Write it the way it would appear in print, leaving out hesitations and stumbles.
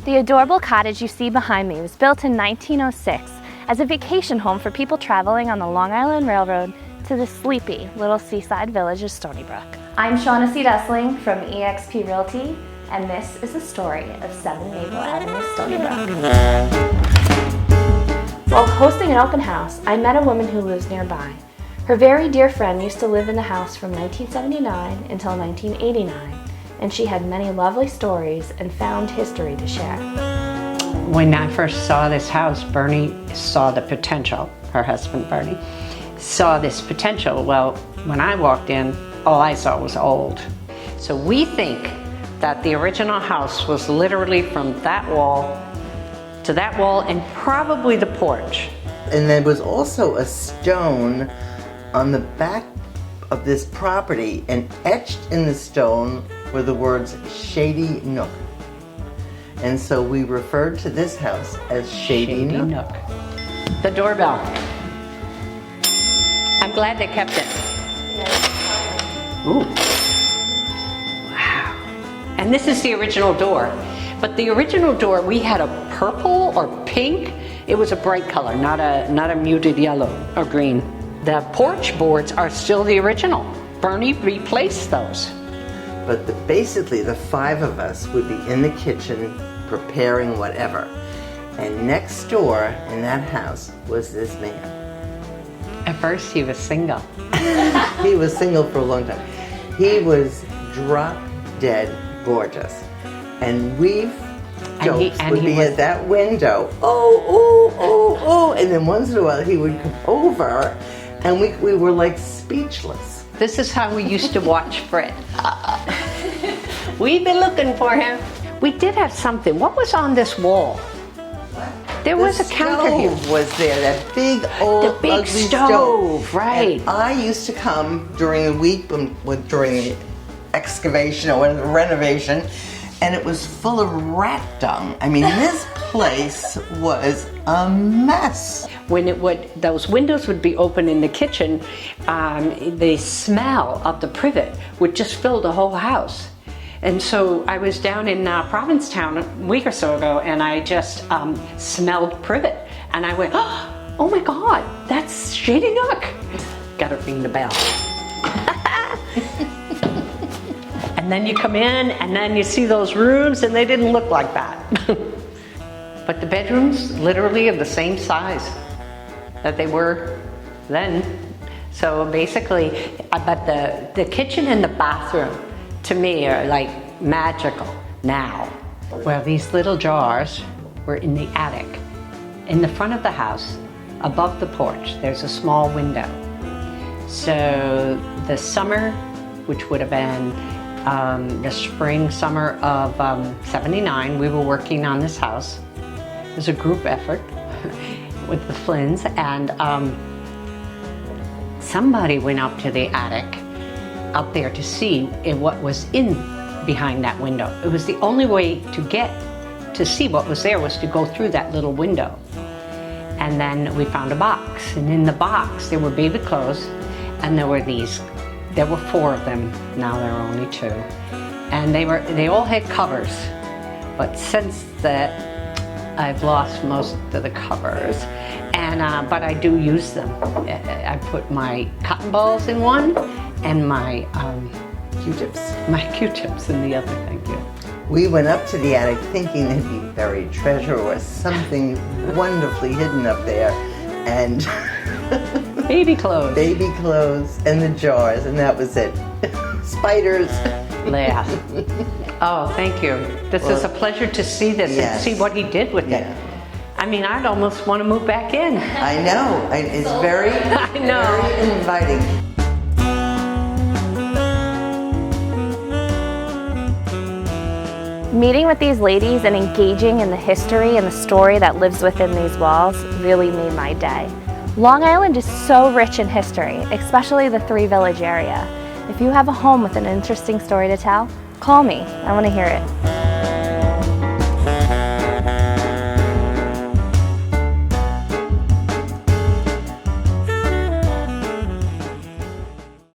The adorable cottage you see behind me was built in 1906 as a vacation home for people traveling on the Long Island Railroad to the sleepy little seaside village of Stony Brook. I'm Shaughnessy Dusling from eXp Realty, and this is the story of 7 Maple Avenue, Stony Brook. While hosting an open house, I met a woman who lives nearby. Her very dear friend used to live in the house from 1979 until 1989, and she had many lovely stories and found history to share. When I first saw this house, Bernie saw the potential. Her husband, Bernie, saw this potential. Well, when I walked in, all I saw was old. So we think that the original house was literally from that wall to that wall and probably the porch. And there was also a stone on the back of this property, and etched in the stone were the words Shady Nook. And so we referred to this house as Shady Nook. The doorbell. I'm glad they kept it. Ooh. Wow. And this is the original door. But the original door, we had a purple or pink. It was a bright color, not a muted yellow or green. The porch boards are still the original. Bernie replaced those. But basically the 5 of us would be in the kitchen preparing whatever. And next door in that house was this man. At first he was single. He was single for a long time. He was drop dead gorgeous. And we jokes would be at that window, oh, and then once in a while he would come over and we were like speechless. This is how we used to watch Fred. We've been looking for him. We did have something. What was on this wall? There was a counter here. The stove was there, that big old the big ugly stove, right. And I used to come during the week, during the excavation or renovation, and it was full of rat dung. I mean, this place was a mess. When those windows would be open in the kitchen, the smell of the privet would just fill the whole house. And so I was down in Provincetown a week or so ago, and I just smelled privet. And I went, oh my God, that's Shady Nook. Gotta ring the bell. And then you come in, and then you see those rooms, and they didn't look like that. But the bedrooms literally are the same size that they were then. So basically, but the kitchen and the bathroom, to me, are like magical now. Well, these little jars were in the attic. In the front of the house, above the porch, there's a small window. So the summer, which would have been the spring, summer of '79, we were working on this house. It was a group effort with the Flynns, and somebody went up to the attic up there to see what was in behind that window. It was the only way to get to see what was there was to go through that little window. And then we found a box, and in the box there were baby clothes, and there were 4 of them. Now there are only 2, and they all had covers. But since that, I've lost most of the covers, and but I do use them. I put my cotton balls in one, and my Q-tips in the other. Thank you. We went up to the attic thinking there'd be buried treasure or something wonderfully hidden up there, and baby clothes. Baby clothes and the jars, and that was it. Spiders. Yeah. Oh, thank you. This is a pleasure to see this and see what he did with it. I mean, I'd almost want to move back in. I know. It's very, very inviting. Meeting with these ladies and engaging in the history and the story that lives within these walls really made my day. Long Island is so rich in history, especially the 3 Village area. If you have a home with an interesting story to tell, call me. I want to hear it.